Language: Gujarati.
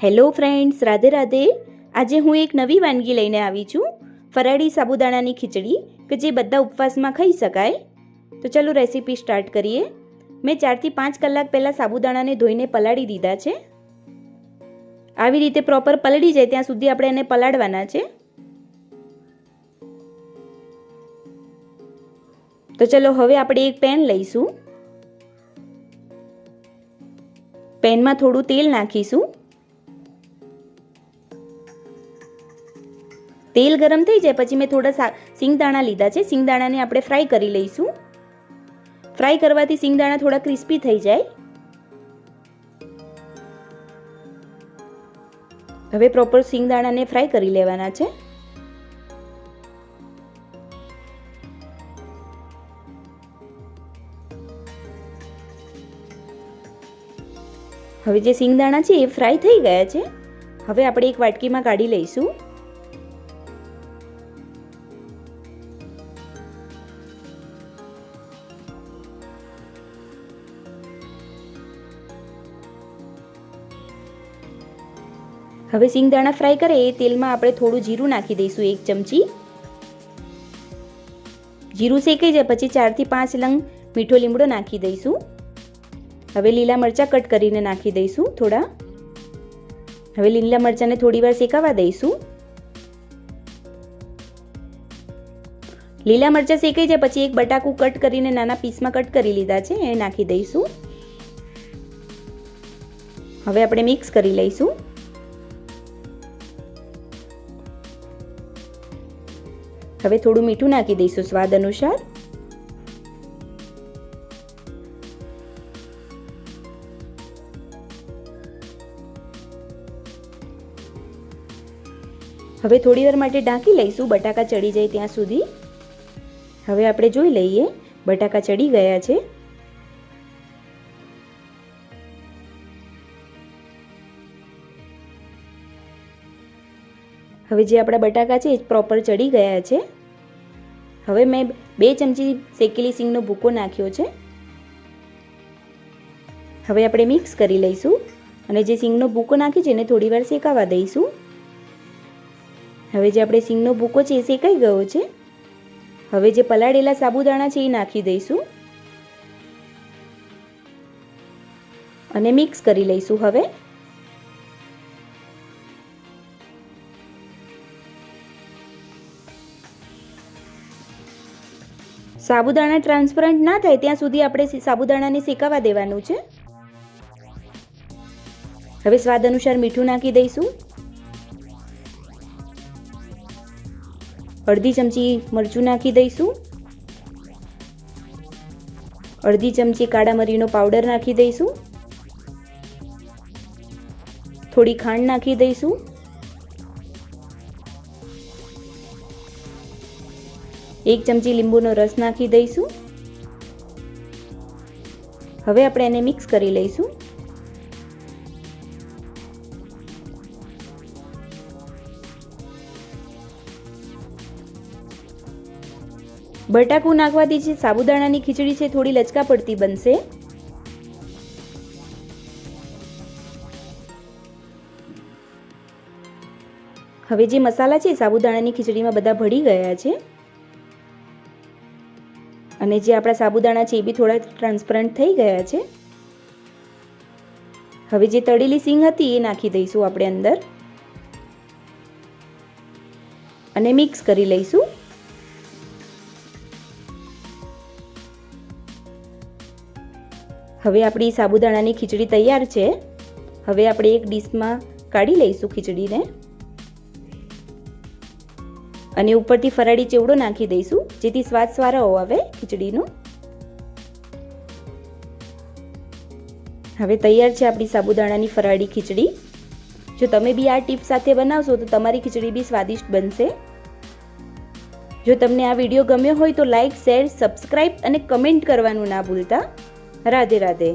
Hello friends, Radhe Radhe. આજે હું એક નવી વાનગી લઈને આવી છું, ફરાળી સાબુદાણાની ખીચડી કે જે બધા ઉપવાસમાં ખાઈ શકાય. તો ચલો રેસીપી સ્ટાર્ટ કરીએ. મેં 4 થી 5 કલાક પહેલાં સાબુદાણાને ધોઈને પલાળી દીધા છે. આવી રીતે પ્રોપર પલળી જાય ત્યાં સુધી આપણે એને પલાળવાના છે. તો ચલો હવે આપણે એક પેન લઈશું. પેનમાં થોડું તેલ નાખીશું. તેલ ગરમ થઈ જાય પછી મેં થોડા સિંગદાણા લીધા છે. સિંગદાણાને આપણે ફ્રાય કરી લઈશું. ફ્રાય કરવાથી સિંગદાણા થોડા ક્રિસ્પી થઈ જાય. હવે પ્રોપર સિંગદાણાને ફ્રાય કરી લેવાના છે. હવે જે સિંગદાણા છે એ ફ્રાય થઈ ગયા છે. હવે આપણે એક વાટકીમાં કાઢી લઈશું. હવે સિંગદાણા ફ્રાય કરે એ તેલમાં આપણે થોડું જીરું નાખી દઈશું, 1 ચમચી. જીરું શેકાઈ જાય પછી 4 થી 5 લંગ મીઠો લીમડો નાખી દઈશું. હવે લીલા મરચાં કટ કરીને નાખી દઈશું થોડા. હવે લીલા મરચાંને થોડી વાર શેકાવા દઈશું. લીલા મરચાં શેકાઈ જાય પછી એક બટાકું કટ કરીને નાના પીસમાં કટ કરી લીધા છે એ નાખી દઈશું. હવે આપણે મિક્સ કરી લઈશું. હવે થોડું મીઠું નાખી દઈશું સ્વાદ અનુસાર. હવે થોડી વાર માટે ઢાંકી લઈશું બટાકા ચડી જાય ત્યાં સુધી. હવે આપણે જોઈ લઈએ, બટાકા ચડી ગયા છે. હવે જે આપણા બટાકા છે એ પ્રોપર ચડી ગયા છે. હવે મેં 2 ચમચી શેકેલી સિંગનો ભૂકો નાખ્યો છે. હવે આપણે મિક્સ કરી લઈશું અને જે સિંગનો ભૂકો નાખ્યો છે એને થોડી વાર શેકાવા દઈશું. હવે જે આપણે સિંગનો ભૂકો છે એ શેકાઈ ગયો છે. હવે જે પલાળેલા સાબુદાણા છે એ નાખી દઈશું અને મિક્સ કરી લઈશું. હવે સાબુદાણા ટ્રાન્સપરન્ટ ના થાય ત્યાં સુધી આપણે સાબુદાણાને શેકાવા દેવાનું છે. હવે સ્વાદ અનુસાર મીઠું નાખી દઈશું. અડધી ચમચી મરચું નાખી દઈશું. અડધી ચમચી કાળા મરીનો પાવડર નાખી દઈશું. થોડી ખાંડ નાખી દઈશું. એક ચમચી લીંબુનો રસ નાખી દઈશું. હવે આપણે એને મિક્સ કરી લઈશું. બટાકું નાખવાથી જે સાબુદાણાની ખીચડી છે થોડી લચકા પડતી બનશે. હવે જે મસાલા છે સાબુદાણાની ખીચડીમાં બધા ભળી ગયા છે અને જે આપણા સાબુદાણા છે એ બી થોડા ટ્રાન્સપરન્ટ થઈ ગયા છે. હવે જે તળેલી સિંગ હતી એ નાખી દઈશું આપણે અંદર અને મિક્સ કરી લઈશું. હવે આપણી સાબુદાણાની ખીચડી તૈયાર છે. હવે આપણે એક ડીશમાં કાઢી લઈશું ખીચડીને અને ઉપરથી ફરાળી ચેવડો નાખી દઈશું જેથી સ્વાદ સારો આવે ખીચડીનો. હવે તૈયાર છે આપણી સાબુદાણાની ફરાળી ખીચડી. જો તમે બી આ ટીપ સાથે બનાવશો તો તમારી ખીચડી બી સ્વાદિષ્ટ બનશે. જો તમને આ વિડીયો ગમ્યો હોય તો લાઈક, શેર, સબસ્ક્રાઈબ અને કમેન્ટ કરવાનું ના ભૂલતા. રાધે રાધે.